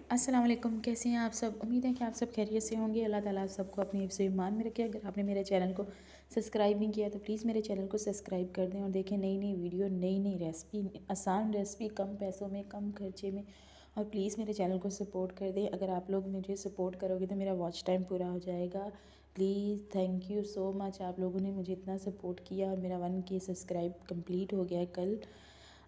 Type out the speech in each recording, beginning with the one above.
अस्सलाम वालेकुम। कैसे हैं आप सब? उम्मीद है कि आप सब खैरियत से होंगे। अल्लाह ताला आप सबको अपने हिफ्ज़ ईमान में रखे। अगर आपने मेरे चैनल को सब्सक्राइब नहीं किया तो प्लीज़ मेरे चैनल को सब्सक्राइब कर दें और देखें नई नई वीडियो, नई नई रेसिपी, आसान रेसिपी, कम पैसों में, कम खर्चे में। और प्लीज़ मेरे चैनल को सपोर्ट कर दें। अगर आप लोग मुझे सपोर्ट करोगे तो मेरा वॉच टाइम पूरा हो जाएगा। Please, thank you so much. आप लोगों ने मुझे इतना सपोर्ट किया और मेरा 1K सब्सक्राइब कंप्लीट हो गया है कल।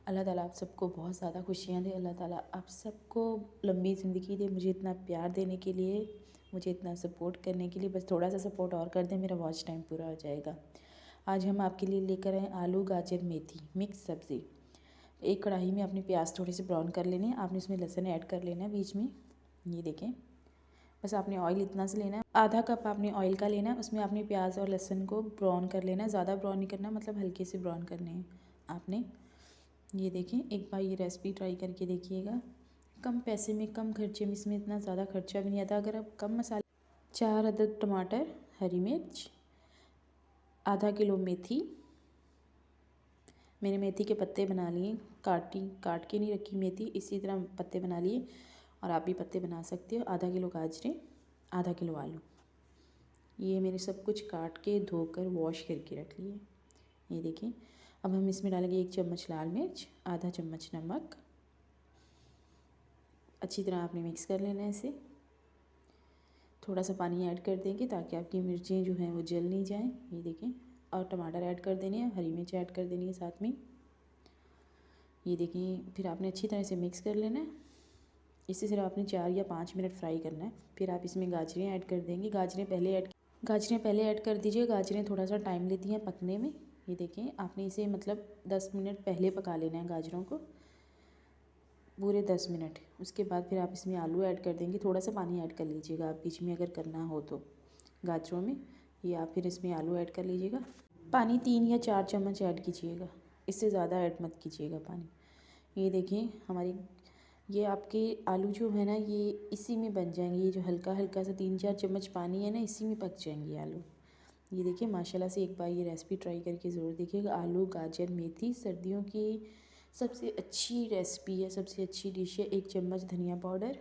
अल्लाह ताला आप सबको बहुत ज़्यादा खुशियाँ दे। अल्लाह ताला आप सबको लंबी ज़िंदगी दे। मुझे इतना प्यार देने के लिए, मुझे इतना सपोर्ट करने के लिए। बस थोड़ा सा सपोर्ट और कर दें, मेरा वॉच टाइम पूरा हो जाएगा। आज हम आपके लिए लेकर आए आलू गाजर मेथी मिक्स सब्ज़ी। एक कढ़ाई में अपने प्याज थोड़े से ब्राउन कर लेने हैं। आपने इसमें लहसुन ऐड कर लेना है बीच में। ये देखें, बस आपने ऑयल इतना से लेना है। आधा कप आपने ऑयल का लेना है। उसमें आपने प्याज और लहसुन को ब्राउन कर लेना है। ज़्यादा ब्राउन नहीं करना, मतलब हल्के से ब्राउन करने हैं आपने। ये देखें, एक बार ये रेसिपी ट्राई करके देखिएगा। कम पैसे में, कम खर्चे में, इसमें इतना ज़्यादा खर्चा भी नहीं आता। अगर आप कम मसाले, 4 अदद टमाटर, हरी मिर्च, आधा किलो मेथी। मैंने मेथी के पत्ते बना लिए, काट के नहीं रखी मेथी, इसी तरह पत्ते बना लिए। और आप भी पत्ते बना सकते हो। आधा किलो गाजरें, आधा किलो आलू। ये मैंने सब कुछ काट के धोकर वॉश करके रख लिए। ये देखें, अब हम इसमें डालेंगे 1 चम्मच लाल मिर्च, आधा चम्मच नमक। अच्छी तरह आपने मिक्स कर लेना है इसे। थोड़ा सा पानी ऐड कर देंगे ताकि आपकी मिर्चें जो हैं वो जल नहीं जाएं। ये देखें, और टमाटर ऐड कर देने हैं, हरी मिर्च ऐड कर देनी है साथ में। ये देखें, फिर आपने अच्छी तरह से मिक्स कर लेना है। इसे सिर्फ आपने 4 या 5 मिनट फ्राई करना है। फिर आप इसमें गाजरें ऐड कर देंगे। गाजरें पहले ऐड कर दीजिए। गाजरें थोड़ा सा टाइम लेती हैं पकने में। ये देखें, आपने इसे मतलब 10 मिनट पहले पका लेना है गाजरों को, पूरे 10 मिनट। उसके बाद फिर आप इसमें आलू ऐड कर देंगे। थोड़ा सा पानी ऐड कर लीजिएगा आप बीच में अगर करना हो तो गाजरों में। ये आप फिर इसमें आलू ऐड कर लीजिएगा। पानी 3 या 4 चम्मच ऐड कीजिएगा, इससे ज़्यादा ऐड मत कीजिएगा पानी। ये देखिए, हमारी ये आपके आलू जो है ना, ये इसी में बन जाएंगे। ये जो हल्का हल्का सा 3-4 चम्मच पानी है ना, इसी में पक जाएंगे आलू। ये देखिए, माशाल्लाह से एक बार ये रेसिपी ट्राई करके ज़रूर देखिएगा। आलू गाजर मेथी सर्दियों की सबसे अच्छी रेसिपी है, सबसे अच्छी डिश है। 1 चम्मच धनिया पाउडर,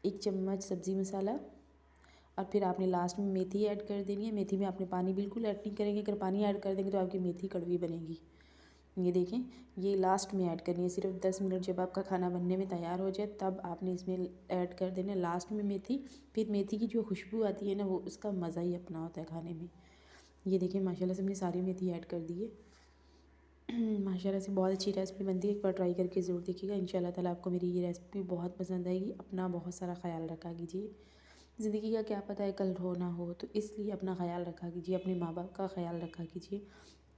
1 चम्मच सब्ज़ी मसाला, और फिर आपने लास्ट में मेथी ऐड कर देनी है। मेथी में आपने पानी बिल्कुल ऐड नहीं करेंगे। अगर पानी ऐड कर देंगे तो आपकी मेथी कड़वी बनेगी। ये देखें, ये लास्ट में ऐड करनी है। सिर्फ 10 मिनट जब आपका खाना बनने में तैयार हो जाए तब आपने इसमें ऐड कर देना है लास्ट में मेथी। फिर मेथी की जो खुशबू आती है ना, वो उसका मज़ा ही अपना होता है खाने में। ये देखिए, माशाल्लाह से हमने सारी मेथी ऐड कर दी है। माशाल्लाह से बहुत अच्छी रेसिपी बनती है। एक बार ट्राई करके ज़रूर देखिएगा। इंशाल्लाह ताला आपको मेरी ये रेसिपी बहुत पसंद आएगी। अपना बहुत सारा ख्याल रखा कीजिए। ज़िंदगी का क्या पता है कल हो ना हो, तो इसलिए अपना ख्याल रखा कीजिए। अपने माँ बाप का ख्याल रखा कीजिए।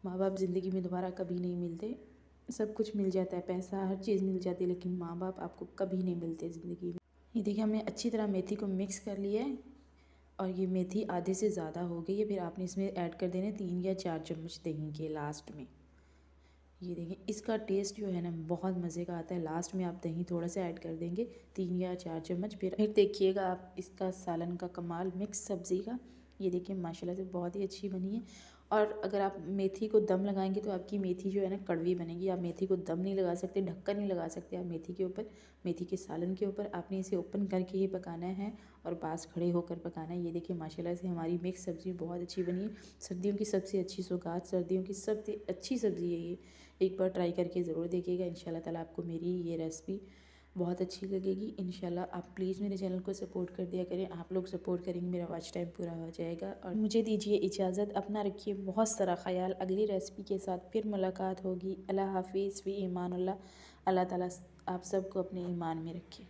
माँ बाप ज़िंदगी में दोबारा कभी नहीं मिलते। सब कुछ मिल जाता है, पैसा, हर चीज़ मिल जाती है, लेकिन माँ बाप आपको कभी नहीं मिलते ज़िंदगी में। ये देखिए, हमने अच्छी तरह मेथी को मिक्स कर लिया है और ये मेथी आधे से ज़्यादा हो गई है। फिर आपने इसमें ऐड कर देने 3 या 4 चम्मच दही के लास्ट में। ये देखिए, इसका टेस्ट जो है ना बहुत मज़े का आता है। लास्ट में आप दही थोड़ा सा ऐड कर देंगे, 3 या 4 चम्मच। फिर देखिएगा आप इसका सालन का कमाल मिक्स सब्ज़ी का। ये देखिए, माशाल्लाह से बहुत ही अच्छी बनी है। और अगर आप मेथी को दम लगाएंगे तो आपकी मेथी जो है ना कड़वी बनेगी। आप मेथी को दम नहीं लगा सकते, ढक्कन नहीं लगा सकते आप मेथी के ऊपर। मेथी के सालन के ऊपर आपने इसे ओपन करके ही पकाना है और पास खड़े होकर पकाना है। ये देखिए, माशाल्लाह से हमारी मिक्स सब्ज़ी बहुत अच्छी बनी है। सर्दियों की सबसे अच्छी सौगात, सर्दियों की सबसे अच्छी सब्ज़ी है ये। एक बार ट्राई करके ज़रूर देखिएगा। इंशाल्लाह ताला आपको मेरी ये रेसिपी बहुत अच्छी लगेगी। इंशाल्लाह आप प्लीज़ मेरे चैनल को सपोर्ट कर दिया करें। आप लोग सपोर्ट करेंगे, मेरा वॉच टाइम पूरा हो जाएगा। और मुझे दीजिए इजाज़त। अपना रखिए बहुत सारा ख्याल। अगली रेसिपी के साथ फिर मुलाकात होगी। अल्लाह हाफिज़, फ़ी ईमानुल्लाह। अल्लाह ताला आप सबको अपने ईमान में रखे।